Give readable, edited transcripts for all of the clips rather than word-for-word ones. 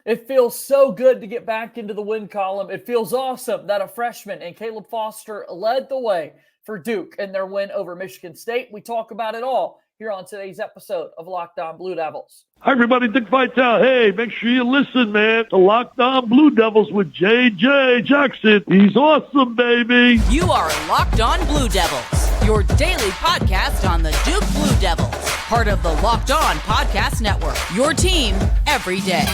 It feels so good to get back into the win column. It feels awesome that a freshman and Caleb Foster led the way for Duke in their win over Michigan State. We talk about it all here on today's episode of Locked On Blue Devils. Hi, everybody. Dick Vitale. Hey, make sure you listen, man, to Locked On Blue Devils with J.J. Jackson. He's awesome, baby. You are Locked On Blue Devils, your daily podcast on the Duke Blue Devils, part of the Locked On Podcast Network, your team every day.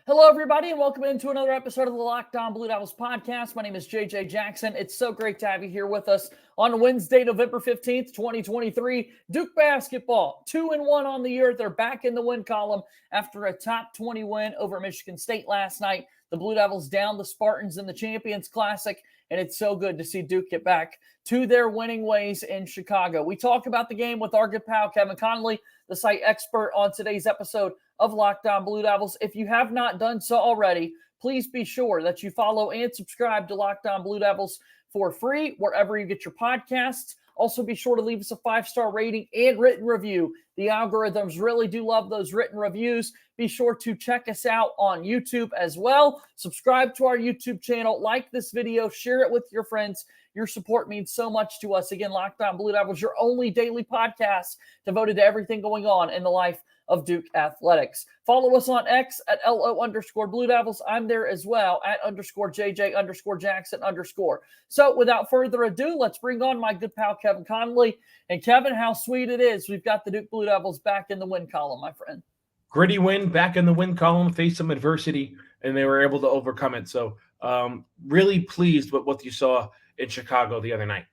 Hello, everybody, and welcome into another episode of the Locked On Blue Devils podcast. My name is JJ Jackson. It's so great to have you here with us on Wednesday, November 15th, 2023. Duke basketball, 2-1 on the year. They're back in the win column after a top 20 win over Michigan State last night. The Blue Devils down the Spartans in the Champions Classic, and it's so good to see Duke get back to their winning ways in Chicago. We talk about the game with our good pal, Kevin Connelly, the site expert on today's episode of Locked On Blue Devils. If you have not done so already, please be sure that you follow and subscribe to Locked On Blue Devils for free wherever you get your podcasts. Also, be sure to leave us a 5-star rating and written review. The algorithms really do love those written reviews. Be sure to check us out on YouTube as well. Subscribe to our YouTube channel, like this video, share it with your friends. Your support means so much to us. Again, Locked On Blue Devils, your only daily podcast devoted to everything going on in the life of Duke athletics. Follow us on X at LO_Blue Devils. I'm there as well at _JJ_Jackson_. So without further ado, let's bring on my good pal, Kevin Connelly. And Kevin, how sweet it is. We've got the Duke Blue Devils back in the win column, my friend. Gritty win, back in the win column, faced some adversity, and they were able to overcome it. So really pleased with what you saw in Chicago the other night.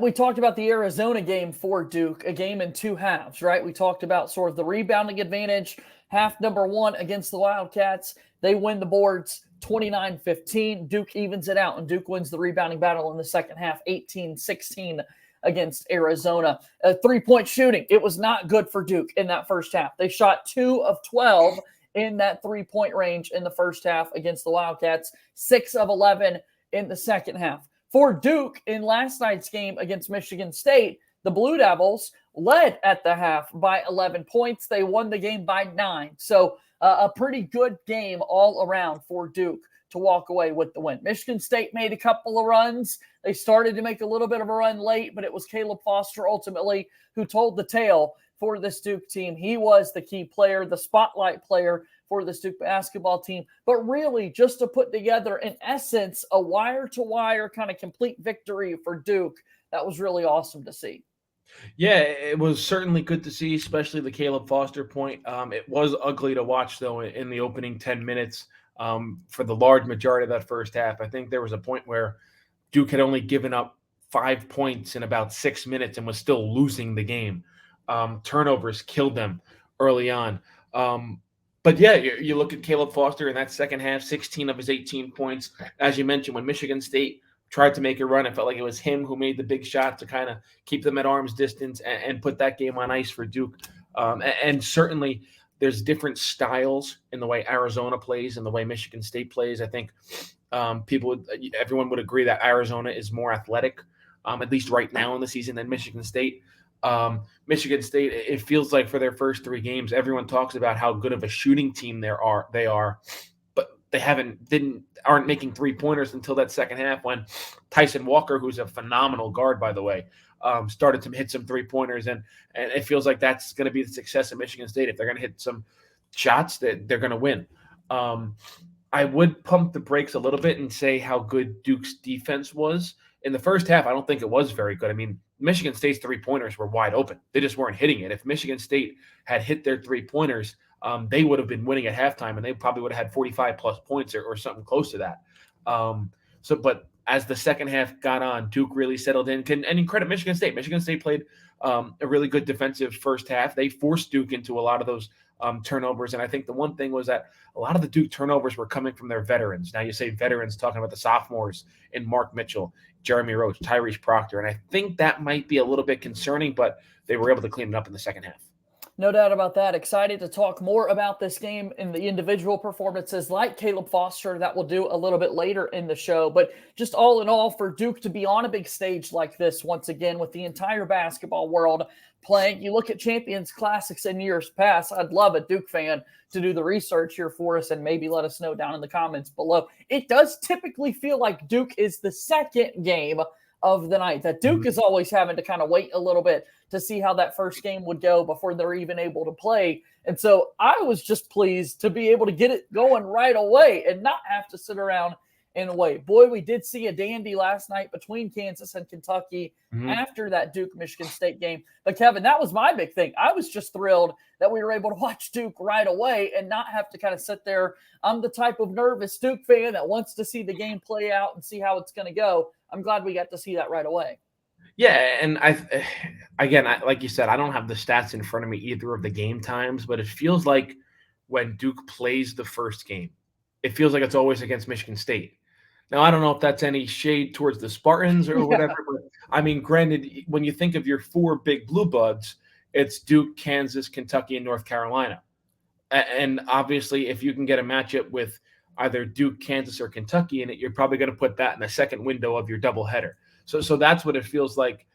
We talked about the Arizona game for Duke, a game in two halves, right? We talked about sort of the rebounding advantage, half number one against the Wildcats. They win the boards 29-15. Duke evens it out, and Duke wins the rebounding battle in the second half, 18-16 against Arizona. Three-point shooting, it was not good for Duke in that first half. They shot 2 of 12 in that three-point range in the first half against the Wildcats, 6 of 11 in the second half. For Duke, in last night's game against Michigan State, the Blue Devils led at the half by 11 points. They won the game by 9. So a pretty good game all around for Duke to walk away with the win. Michigan State made a couple of runs. They started to make a little bit of a run late, but it was Caleb Foster ultimately who told the tale for this Duke team. He was the key player, the spotlight player for this Duke basketball team, but really just to put together, in essence, a wire-to-wire kind of complete victory for Duke. That was really awesome to see. Yeah, it was certainly good to see, especially the Caleb Foster point. It was ugly to watch, though, in the opening 10 minutes for the large majority of that first half. I think there was a point where Duke had only given up 5 points in about 6 minutes and was still losing the game. Turnovers killed them early on. But yeah, you look at Caleb Foster in that second half, 16 of his 18 points. As you mentioned, when Michigan State tried to make a run, it felt like it was him who made the big shot to kind of keep them at arm's distance and put that game on ice for Duke. And certainly there's different styles in the way Arizona plays and the way Michigan State plays. I think everyone would agree that Arizona is more athletic, at least right now in the season, than Michigan State. Michigan State, it feels like for their first 3 games, everyone talks about how good of a shooting team they are, but they aren't making 3-pointers until that second half when Tyson Walker, who's a phenomenal guard, by the way, started to hit some 3-pointers, and it feels like that's going to be the success of Michigan State. If they're going to hit some shots, that they're going to win. I would pump the brakes a little bit and say how good Duke's defense was. In the first half, I don't think it was very good. I mean, Michigan State's 3-pointers were wide open. They just weren't hitting it. If Michigan State had hit their 3-pointers, they would have been winning at halftime, and they probably would have had 45-plus points or something close to that. But as the second half got on, Duke really settled in. And you credit Michigan State. Michigan State played a really good defensive first half. They forced Duke into a lot of those turnovers. And I think the one thing was that a lot of the Duke turnovers were coming from their veterans. Now you say veterans, talking about the sophomores in Mark Mitchell, Jeremy Roach, Tyrese Proctor. And I think that might be a little bit concerning, but they were able to clean it up in the second half. No doubt about that. Excited to talk more about this game and the individual performances like Caleb Foster that we'll do a little bit later in the show. But just all in all, for Duke to be on a big stage like this once again with the entire basketball world playing, you look at Champions Classics in years past. I'd love a Duke fan to do the research here for us and maybe let us know down in the comments below. It does typically feel like Duke is the second game of the night, that Duke is always having to kind of wait a little bit to see how that first game would go before they're even able to play. And so I was just pleased to be able to get it going right away and not have to sit around and wait. Boy, we did see a dandy last night between Kansas and Kentucky after that Duke-Michigan State game. But Kevin, that was my big thing. I was just thrilled that we were able to watch Duke right away and not have to kind of sit there. I'm the type of nervous Duke fan that wants to see the game play out and see how it's going to go. I'm glad we got to see that right away. Yeah, and like you said, I don't have the stats in front of me either of the game times, but it feels like when Duke plays the first game, it feels like it's always against Michigan State. Now, I don't know if that's any shade towards the Spartans or whatever, but I mean, granted, when you think of your four big blue bloods, it's Duke, Kansas, Kentucky, and North Carolina. And obviously, if you can get a matchup with either Duke, Kansas, or Kentucky in it, you're probably going to put that in the second window of your doubleheader. So that's what it feels like,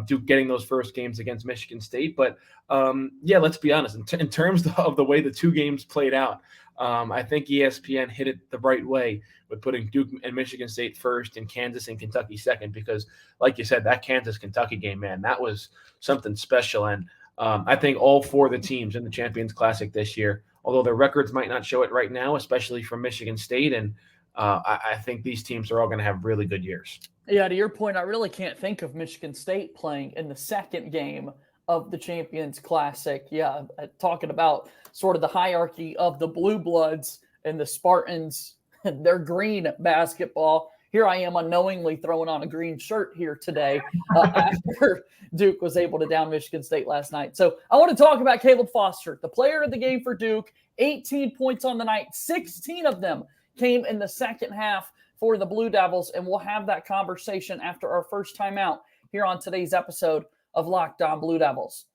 Duke getting those first games against Michigan State. But, yeah, let's be honest. In terms of the way the two games played out, I think ESPN hit it the right way with putting Duke and Michigan State first and Kansas and Kentucky second because, like you said, that Kansas-Kentucky game, man, that was something special. And I think all four of the teams in the Champions Classic this year, although their records might not show it right now, especially from Michigan State, and I think these teams are all going to have really good years. Yeah, to your point, I really can't think of Michigan State playing in the second game of the Champions Classic. Yeah, talking about sort of the hierarchy of the Blue Bloods and the Spartans and their green basketball. Here I am unknowingly throwing on a green shirt here today after Duke was able to down Michigan State last night. So I want to talk about Caleb Foster, the player of the game for Duke, 18 points on the night, 16 of them came in the second half for the Blue Devils, and we'll have that conversation after our first time out here on today's episode of Locked On Blue Devils.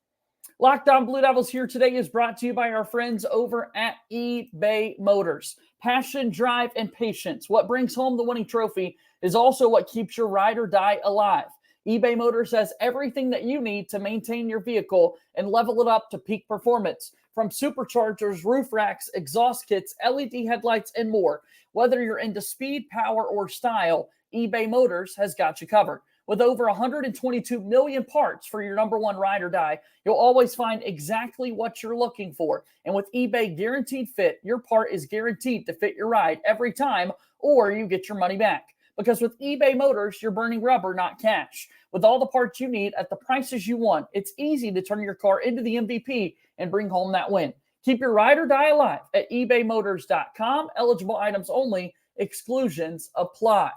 Locked On Blue Devils here today is brought to you by our friends over at eBay Motors. Passion, drive, and patience. What brings home the winning trophy is also what keeps your ride or die alive. eBay Motors has everything that you need to maintain your vehicle and level it up to peak performance. From superchargers, roof racks, exhaust kits, LED headlights, and more. Whether you're into speed, power, or style, eBay Motors has got you covered. With over 122 million parts for your number one ride or die, you'll always find exactly what you're looking for. And with eBay Guaranteed Fit, your part is guaranteed to fit your ride every time, or you get your money back. Because with eBay Motors, you're burning rubber, not cash. With all the parts you need at the prices you want, it's easy to turn your car into the MVP and bring home that win. Keep your ride or die alive at ebaymotors.com. Eligible items only. Exclusions apply.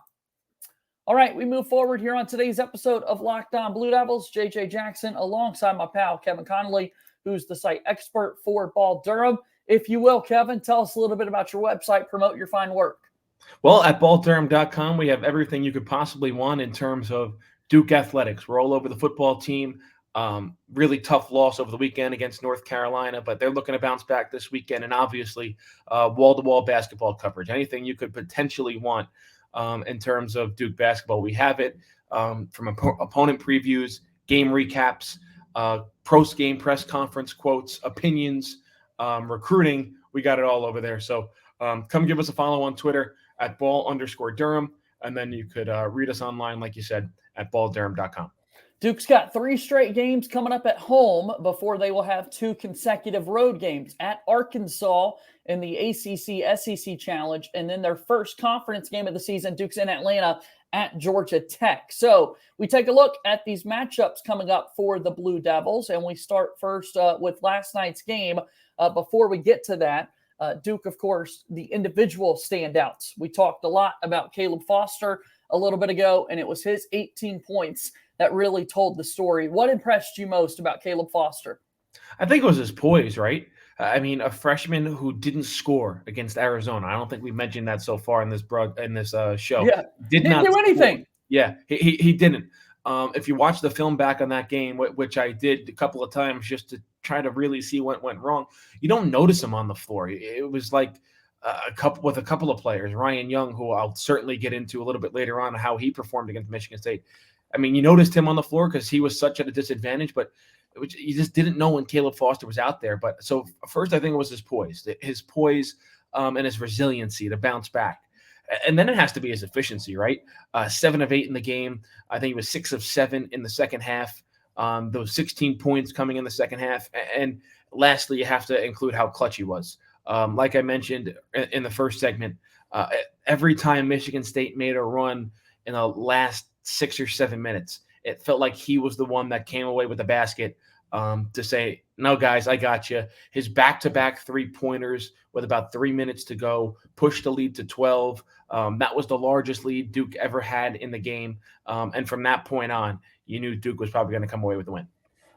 All right, we move forward here on today's episode of Locked On Blue Devils. JJ Jackson alongside my pal Kevin Connelly, who's the site expert for Bal Durham. If you will, Kevin, tell us a little bit about your website, promote your fine work. Well, at baldurham.com, we have everything you could possibly want in terms of Duke athletics. We're all over the football team. Really tough loss over the weekend against North Carolina, but they're looking to bounce back this weekend. And obviously, wall-to-wall basketball coverage. Anything you could potentially want in terms of Duke basketball. We have it from opponent previews, game recaps, post-game press conference quotes, opinions, recruiting. We got it all over there. So come give us a follow on Twitter at Bal_Durham. And then you could read us online, like you said, at baldurham.com. Duke's got 3 straight games coming up at home before they will have 2 consecutive road games at Arkansas in the ACC-SEC Challenge, and then their first conference game of the season, Duke's in Atlanta at Georgia Tech. So we take a look at these matchups coming up for the Blue Devils, and we start first with last night's game. Before we get to that, Duke, of course, the individual standouts. We talked a lot about Caleb Foster a little bit ago, and it was his 18 points that really told the story. What impressed you most about Caleb Foster? I think it was his poise, right? I mean, a freshman who didn't score against Arizona. I don't think we mentioned that so far in this show. Yeah, didn't do anything. Yeah, he didn't. If you watch the film back on that game, which I did a couple of times just to try to really see what went wrong, you don't notice him on the floor. It was like a couple of players, Ryan Young, who I'll certainly get into a little bit later on, how he performed against Michigan State. I mean, you noticed him on the floor because he was such at a disadvantage, but you just didn't know when Caleb Foster was out there. But so first, I think it was his poise, and his resiliency to bounce back. And then it has to be his efficiency, right? 7 of 8 in the game. I think he was 6 of 7 in the second half. Those 16 points coming in the second half. And lastly, you have to include how clutch he was. Like I mentioned in the first segment, every time Michigan State made a run in the last 6 or 7 minutes, it felt like he was the one that came away with the basket to say, no, guys, I got you. His back-to-back 3-pointers with about 3 minutes to go pushed the lead to 12. That was the largest lead Duke ever had in the game. And from that point on, you knew Duke was probably going to come away with the win.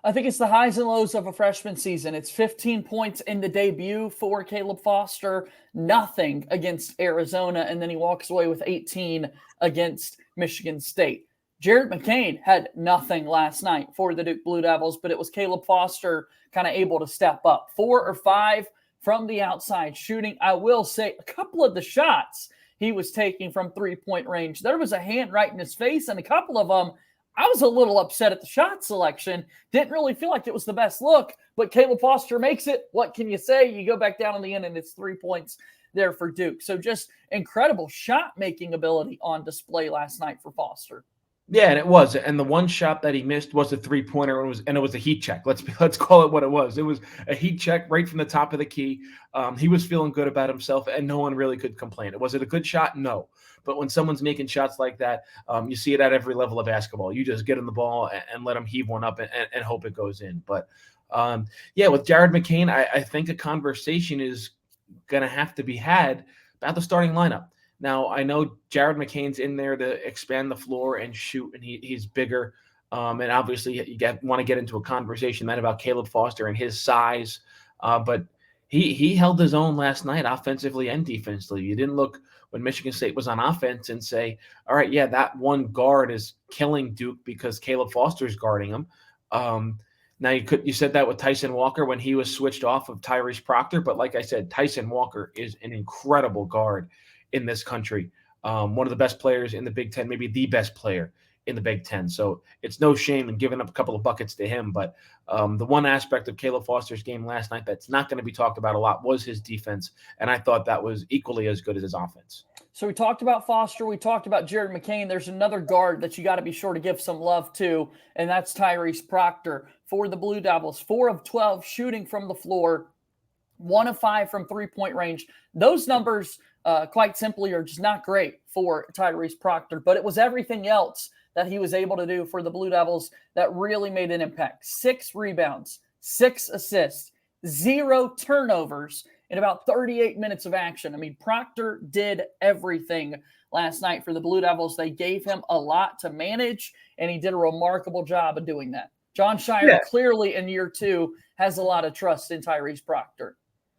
I think it's the highs and lows of a freshman season. It's 15 points in the debut for Caleb Foster, nothing against Arizona, and then he walks away with 18 against Michigan State. Jared McCain had nothing last night for the Duke Blue Devils, but it was Caleb Foster kind of able to step up. 4 or 5 from the outside shooting. I will say a couple of the shots he was taking from three-point range, there was a hand right in his face, and a couple of them, I was a little upset at the shot selection. Didn't really feel like it was the best look, but Caleb Foster makes it. What can you say? You go back down on the end, and it's 3 points there for Duke. So just incredible shot-making ability on display last night for Foster. Yeah, and it was. And the one shot that he missed was a 3-pointer, and it was a heat check. Let's call it what it was. It was a heat check right from the top of the key. He was feeling good about himself, and no one really could complain. Was it a good shot? No. But when someone's making shots like that, you see it at every level of basketball. You just get him the ball and let him heave one up and hope it goes in. But, with Jared McCain, I think a conversation is going to have to be had about the starting lineup. Now, I know Jared McCain's in there to expand the floor and shoot, and he's bigger. And obviously, you want to get into a conversation then about Caleb Foster and his size. But he held his own last night offensively and defensively. You didn't look when Michigan State was on offense and say, all right, yeah, that one guard is killing Duke because Caleb Foster's guarding him. Now, you said that with Tyson Walker when he was switched off of Tyrese Proctor. But like I said, Tyson Walker is an incredible guard in this country. One of the best players in the Big Ten, maybe the best player in the Big Ten. So it's no shame in giving up a couple of buckets to him. But the one aspect of Caleb Foster's game last night that's not going to be talked about a lot was his defense. And I thought that was equally as good as his offense. So we talked about Foster. We talked about Jared McCain. There's another guard that you got to be sure to give some love to, and that's Tyrese Proctor for the Blue Devils. 4 of 12 shooting from the floor, 1 of 5 from three-point range. Those numbers, quite simply, are just not great for Tyrese Proctor, but it was everything else that he was able to do for the Blue Devils that really made an impact. 6 rebounds, 6 assists, 0 turnovers in about 38 minutes of action. I mean, Proctor did everything last night for the Blue Devils. They gave him a lot to manage, and he did a remarkable job of doing that. John Shire clearly in year 2 has a lot of trust in Tyrese Proctor.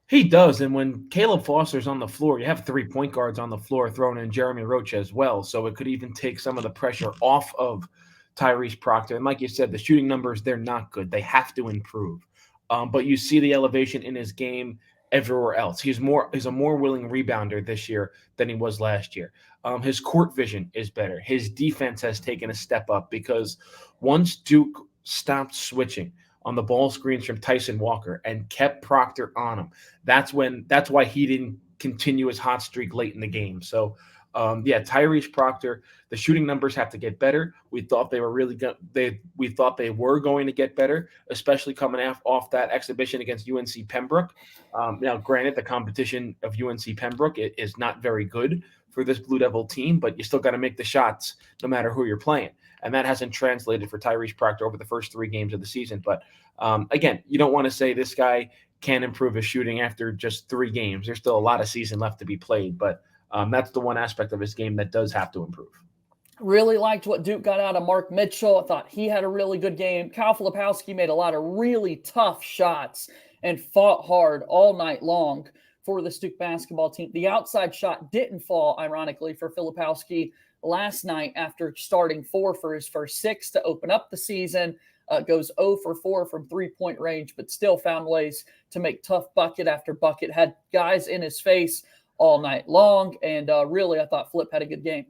He does, and when Caleb Foster's on the floor, you have 3 point guards on the floor thrown in Jeremy Roach as well, so it could even take some of the pressure off of Tyrese Proctor. And like you said, the shooting numbers, they're not good. They have to improve. But you see the elevation in his game everywhere else. He's a more willing rebounder this year than he was last year. His court vision is better. His defense has taken a step up because once Duke stopped switching on the ball screens from Tyson Walker and kept Proctor on him, that's why he didn't continue his hot streak late in the game. So Tyrese Proctor, the shooting numbers have to get better. We thought they were really good. We thought they were going to get better, especially coming off that exhibition against UNC Pembroke. Now, granted, the competition of UNC Pembroke is not very good for this Blue Devil team, but you still got to make the shots no matter who you're playing. And that hasn't translated for Tyrese Proctor over the first 3 games of the season. But again, you don't want to say this guy can improve his shooting after just 3 games. There's still a lot of season left to be played, but that's the one aspect of his game that does have to improve. Really liked what Duke got out of Mark Mitchell. I thought he had a really good game. Kyle Filipowski made a lot of really tough shots and fought hard all night long for the Duke basketball team. The outside shot didn't fall, ironically, for Filipowski, last night after starting 4 for his first 6 to open up the season. Goes 0 for 4 from three-point range, but still found ways to make tough bucket after bucket. Had guys in his face all night long, and really, I thought Flip had a good game.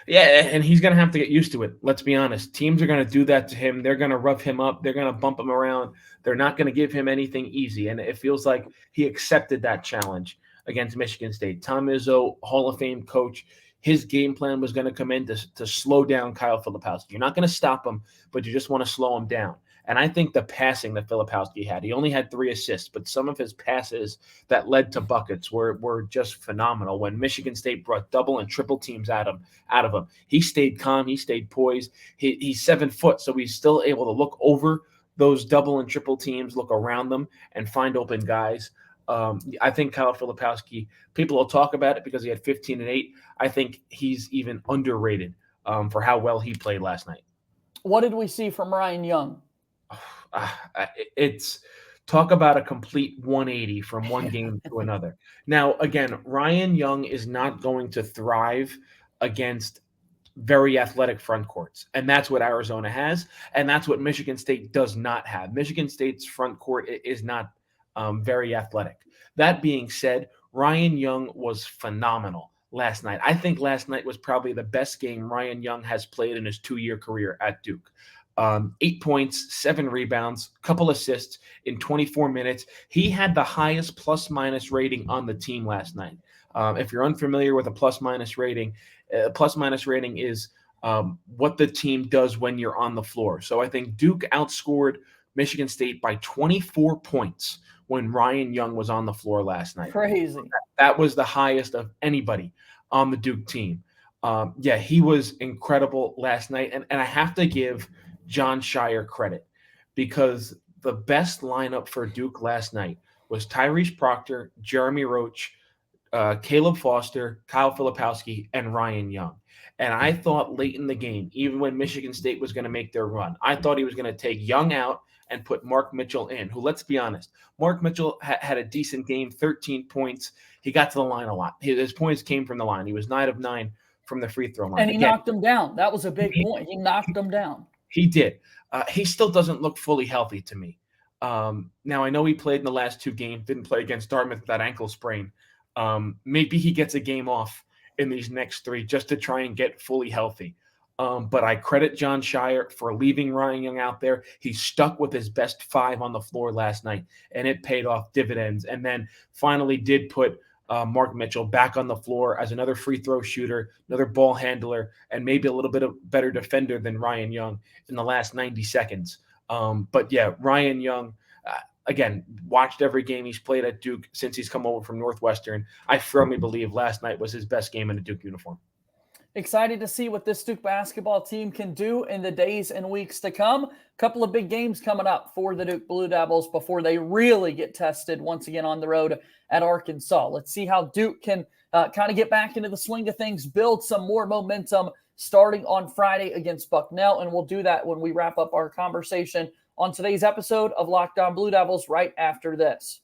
Yeah, and he's going to have to get used to it. Let's be honest. Teams are going to do that to him. They're going to rough him up. They're going to bump him around. They're not going to give him anything easy, and it feels like he accepted that challenge against Michigan State. Tom Izzo, Hall of Fame coach, his game plan was going to come in to slow down Kyle Filipowski. You're not going to stop him, but you just want to slow him down. And I think the passing that Filipowski had, he only had 3 assists, but some of his passes that led to buckets were just phenomenal. When Michigan State brought double and triple teams out of him, he stayed calm, he stayed poised. He's 7 foot, so he's still able to look over those double and triple teams, look around them, and find open guys. I think Kyle Filipowski, people will talk about it because he had 15 and 8. I think he's even underrated for how well he played last night. What did we see from Ryan Young? It's talk about a complete 180 from one game to another. Now, again, Ryan Young is not going to thrive against very athletic front courts, and that's what Arizona has, and that's what Michigan State does not have. Michigan State's front court is not very athletic. That being said, Ryan Young was phenomenal last night. I think last night was probably the best game Ryan Young has played in his 2-year career at Duke. 8 points, 7 rebounds, couple assists in 24 minutes. He had the highest plus-minus rating on the team last night. If you're unfamiliar with a plus-minus rating is what the team does when you're on the floor. So I think Duke outscored Michigan State by 24 points when Ryan Young was on the floor last night. Crazy. That was the highest of anybody on the Duke team. He was incredible last night. And I have to give John Shire credit because the best lineup for Duke last night was Tyrese Proctor, Jeremy Roach, Caleb Foster, Kyle Filipowski, and Ryan Young. And I thought late in the game, even when Michigan State was going to make their run, I thought he was going to take Young out and put Mark Mitchell in, who, let's be honest, Mark Mitchell had a decent game, 13 points. He got to the line a lot. His points came from the line. He was 9 of 9 from the free throw line. And he knocked him down. That was a big point. He knocked him down. He did. He still doesn't look fully healthy to me. Now, I know he played in the last 2 games, didn't play against Dartmouth with that ankle sprain. Maybe he gets a game off in these next 3 just to try and get fully healthy. But I credit John Shire for leaving Ryan Young out there. He stuck with his best 5 on the floor last night, and it paid off dividends. And then finally did put Mark Mitchell back on the floor as another free throw shooter, another ball handler, and maybe a little bit of better defender than Ryan Young in the last 90 seconds. But yeah, Ryan Young, again, watched every game he's played at Duke since he's come over from Northwestern. I firmly believe last night was his best game in a Duke uniform. Excited to see what this Duke basketball team can do in the days and weeks to come. A couple of big games coming up for the Duke Blue Devils before they really get tested once again on the road at Arkansas. Let's see how Duke can kind of get back into the swing of things, build some more momentum starting on Friday against Bucknell, and we'll do that when we wrap up our conversation on today's episode of Locked On Blue Devils right after this.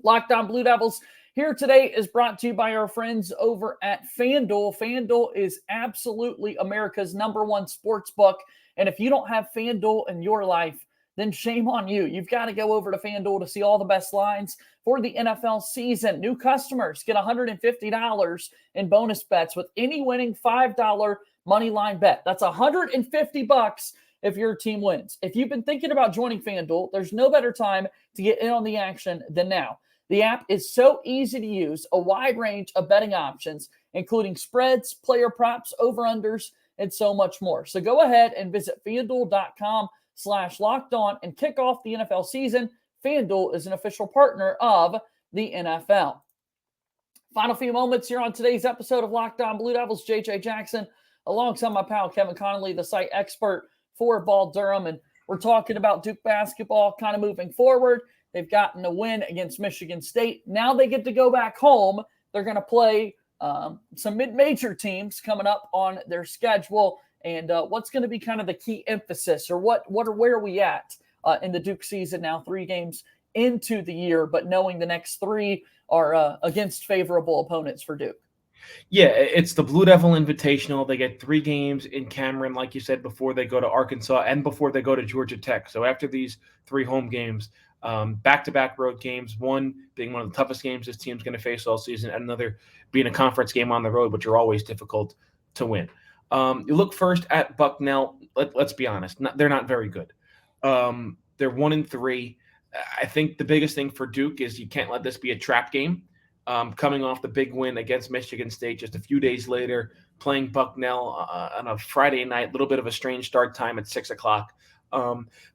Locked On Blue Devils here today is brought to you by our friends over at FanDuel. FanDuel is absolutely America's #1 sports book. And if you don't have FanDuel in your life, then shame on you. You've got to go over to FanDuel to see all the best lines for the NFL season. New customers get $150 in bonus bets with any winning $5 money line bet. That's $150 if your team wins. If you've been thinking about joining FanDuel, there's no better time to get in on the action than now. The app is so easy to use, a wide range of betting options, including spreads, player props, over-unders, and so much more. So go ahead and visit FanDuel.com/lockedon and kick off the NFL season. FanDuel is an official partner of the NFL. Final few moments here on today's episode of Locked On Blue Devils. JJ Jackson, alongside my pal Kevin Connelly, the site expert for Bal Durham, and we're talking about Duke basketball kind of moving forward. They've gotten a win against Michigan State. Now they get to go back home. They're going to play some mid-major teams coming up on their schedule. And what's going to be kind of the key emphasis, or where are we at in the Duke season now, 3 games into the year, but knowing the next 3 are against favorable opponents for Duke? Yeah, it's the Blue Devil Invitational. They get 3 games in Cameron, like you said, before they go to Arkansas and before they go to Georgia Tech. So after these 3 home games, back-to-back road games, one being one of the toughest games this team's going to face all season, and another being a conference game on the road, which are always difficult to win. You look first at Bucknell. Let's be honest, they're not very good. They're 1-3. I think the biggest thing for Duke is you can't let this be a trap game. Coming off the big win against Michigan State just a few days later, playing Bucknell on a Friday night, a little bit of a strange start time at 6 o'clock.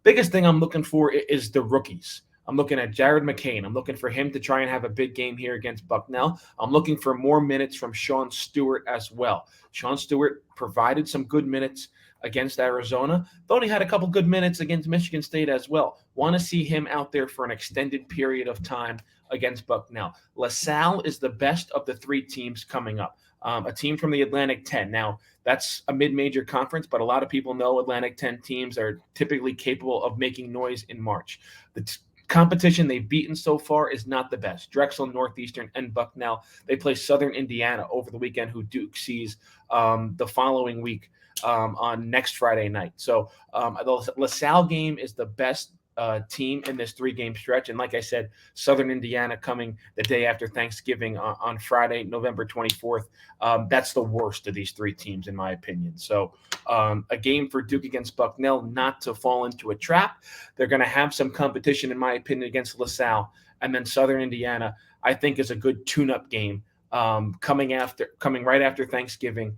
Biggest thing I'm looking for is the rookies. I'm looking at Jared McCain. I'm looking for him to try and have a big game here against Bucknell. I'm looking for more minutes from Sean Stewart as well. Sean Stewart provided some good minutes against Arizona. Thought he had a couple good minutes against Michigan State as well. Want to see him out there for an extended period of time against Bucknell. LaSalle is the best of the 3 teams coming up. A team from the Atlantic 10. Now, that's a mid-major conference, but a lot of people know Atlantic 10 teams are typically capable of making noise in March. The competition they've beaten so far is not the best. Drexel, Northeastern, and Bucknell. They play Southern Indiana over the weekend, who Duke sees the following week on next Friday night. So the LaSalle game is the best team in this 3-game stretch. And like I said, Southern Indiana coming the day after Thanksgiving on Friday, November 24th. That's the worst of these 3 teams, in my opinion. So a game for Duke against Bucknell, not to fall into a trap. They're going to have some competition, in my opinion, against LaSalle. And then Southern Indiana, I think, is a good tune-up game coming right after Thanksgiving.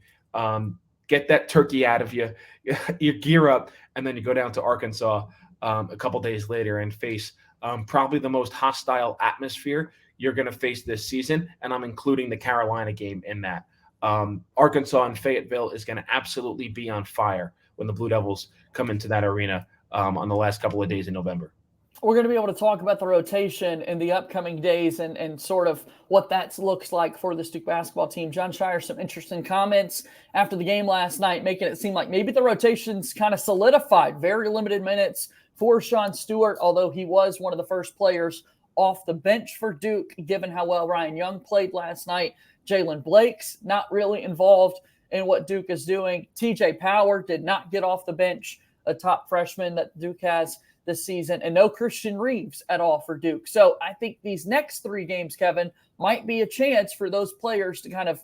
Get that turkey out of you, you gear up, and then you go down to Arkansas a couple days later and face probably the most hostile atmosphere you're going to face this season, and I'm including the Carolina game in that. Arkansas and Fayetteville is going to absolutely be on fire when the Blue Devils come into that arena on the last couple of days in November. We're going to be able to talk about the rotation in the upcoming days and sort of what that looks like for this Duke basketball team. John Shire, some interesting comments after the game last night, making it seem like maybe the rotation's kind of solidified. Very limited minutes for Sean Stewart, although he was one of the first players off the bench for Duke, given how well Ryan Young played last night. Jalen Blake's not really involved in what Duke is doing. TJ Power did not get off the bench, a top freshman that Duke has this season, and no Christian Reeves at all for Duke. So I think these next 3 games, Kevin, might be a chance for those players to kind of,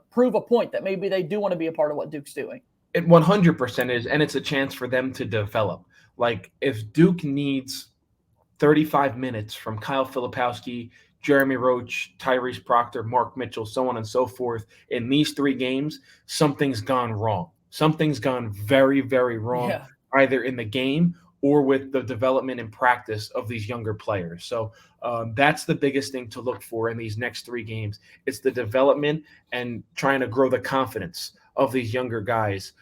prove a point that maybe they do want to be a part of what Duke's doing. It 100% is, and it's a chance for them to develop. Like, if Duke needs 35 minutes from Kyle Filipowski, Jeremy Roach, Tyrese Proctor, Mark Mitchell, so on and so forth, in these 3 games, something's gone wrong. Something's gone very, very wrong, either in the game or with the development and practice of these younger players. So that's the biggest thing to look for in these next 3 games. It's the development and trying to grow the confidence of these younger guys.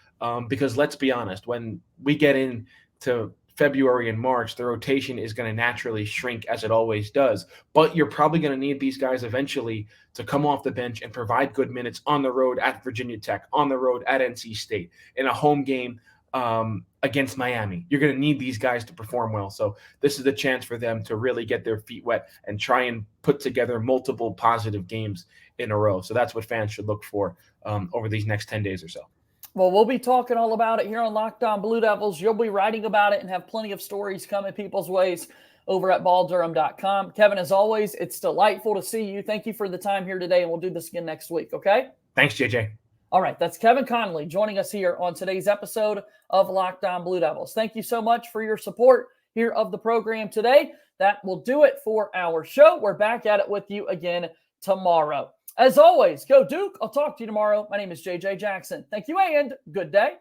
Because let's be honest, when we get into February and March, the rotation is going to naturally shrink, as it always does. But you're probably going to need these guys eventually to come off the bench and provide good minutes on the road at Virginia Tech, on the road at NC State, in a home game against Miami. You're going to need these guys to perform well. So this is the chance for them to really get their feet wet and try and put together multiple positive games in a row. So that's what fans should look for over these next 10 days or so. Well, we'll be talking all about it here on Locked On Blue Devils. You'll be writing about it and have plenty of stories coming people's ways over at baldurham.com. Kevin, as always, it's delightful to see you. Thank you for the time here today, and we'll do this again next week, okay? Thanks, JJ. All right, that's Kevin Connelly joining us here on today's episode of Locked On Blue Devils. Thank you so much for your support here of the program today. That will do it for our show. We're back at it with you again tomorrow. As always, go Duke. I'll talk to you tomorrow. My name is JJ Jackson. Thank you and good day.